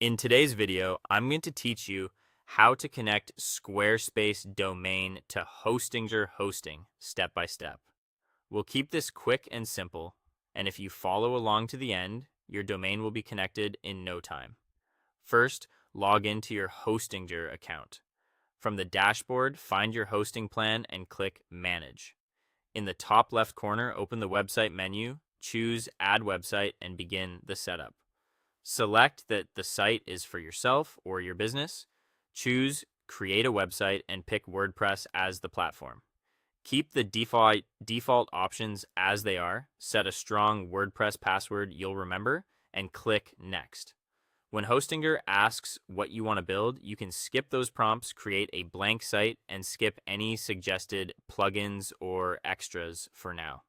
In today's video, I'm going to teach you how to connect Squarespace domain to Hostinger hosting step by step. We'll keep this quick and simple, and if you follow along to the end, your domain will be connected in no time. First, log into your Hostinger account. From the dashboard, find your hosting plan and click Manage. In the top left corner, open the website menu, choose Add Website, and begin the setup. Select that the site is for yourself or your business. Choose Create a Website and pick WordPress as the platform. Keep the default options as they are. Set a strong WordPress password you'll remember and click Next. When Hostinger asks what you want to build, you can skip those prompts, create a blank site, and skip any suggested plugins or extras for now.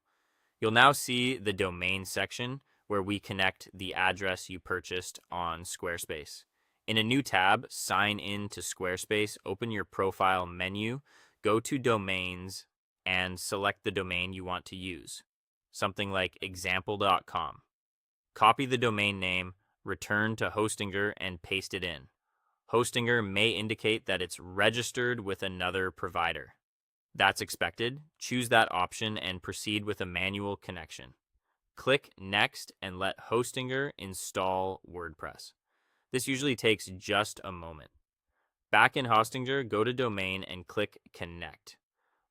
You'll now see the domain section where we connect the address you purchased on Squarespace. In a new tab, Sign in to Squarespace, open your profile menu, go to Domains, and select the domain you want to use, something like example.com. Copy the domain name, return to Hostinger, and paste it in. Hostinger may indicate that it's registered with another provider. That's expected. Choose that option and proceed with a manual connection. Click Next and let Hostinger install WordPress. This usually takes just a moment. Back in Hostinger, go to Domain and click Connect.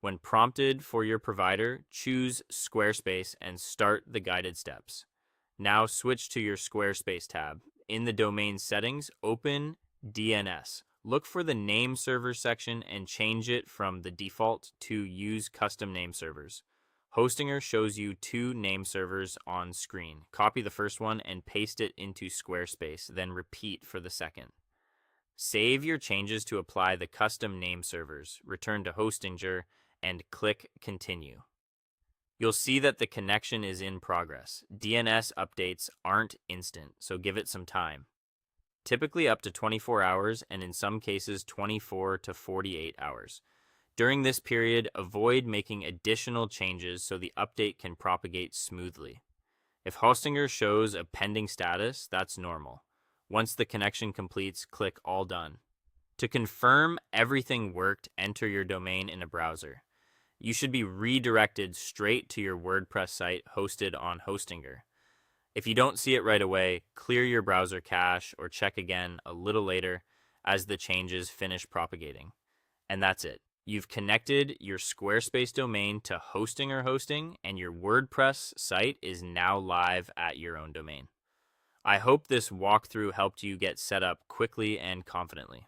When prompted for your provider, choose Squarespace and start the guided steps. Now switch to your Squarespace tab. In the domain settings, open DNS. Look for the name server section and change it from the default to use custom name servers. Hostinger shows you two name servers on screen. Copy the first one and paste it into Squarespace, then repeat for the second. Save your changes to apply the custom name servers. Return to Hostinger and click Continue. You'll see that the connection is in progress. DNS updates aren't instant, so give it some time. Typically up to 24 hours and in some cases 24 to 48 hours. During this period, avoid making additional changes so the update can propagate smoothly. If Hostinger shows a pending status, that's normal. Once the connection completes, click All Done. To confirm everything worked, enter your domain in a browser. You should be redirected straight to your WordPress site hosted on Hostinger. If you don't see it right away, clear your browser cache or check again a little later as the changes finish propagating. And that's it. You've connected your Squarespace domain to Hostinger hosting, and your WordPress site is now live at your own domain. I hope this walkthrough helped you get set up quickly and confidently.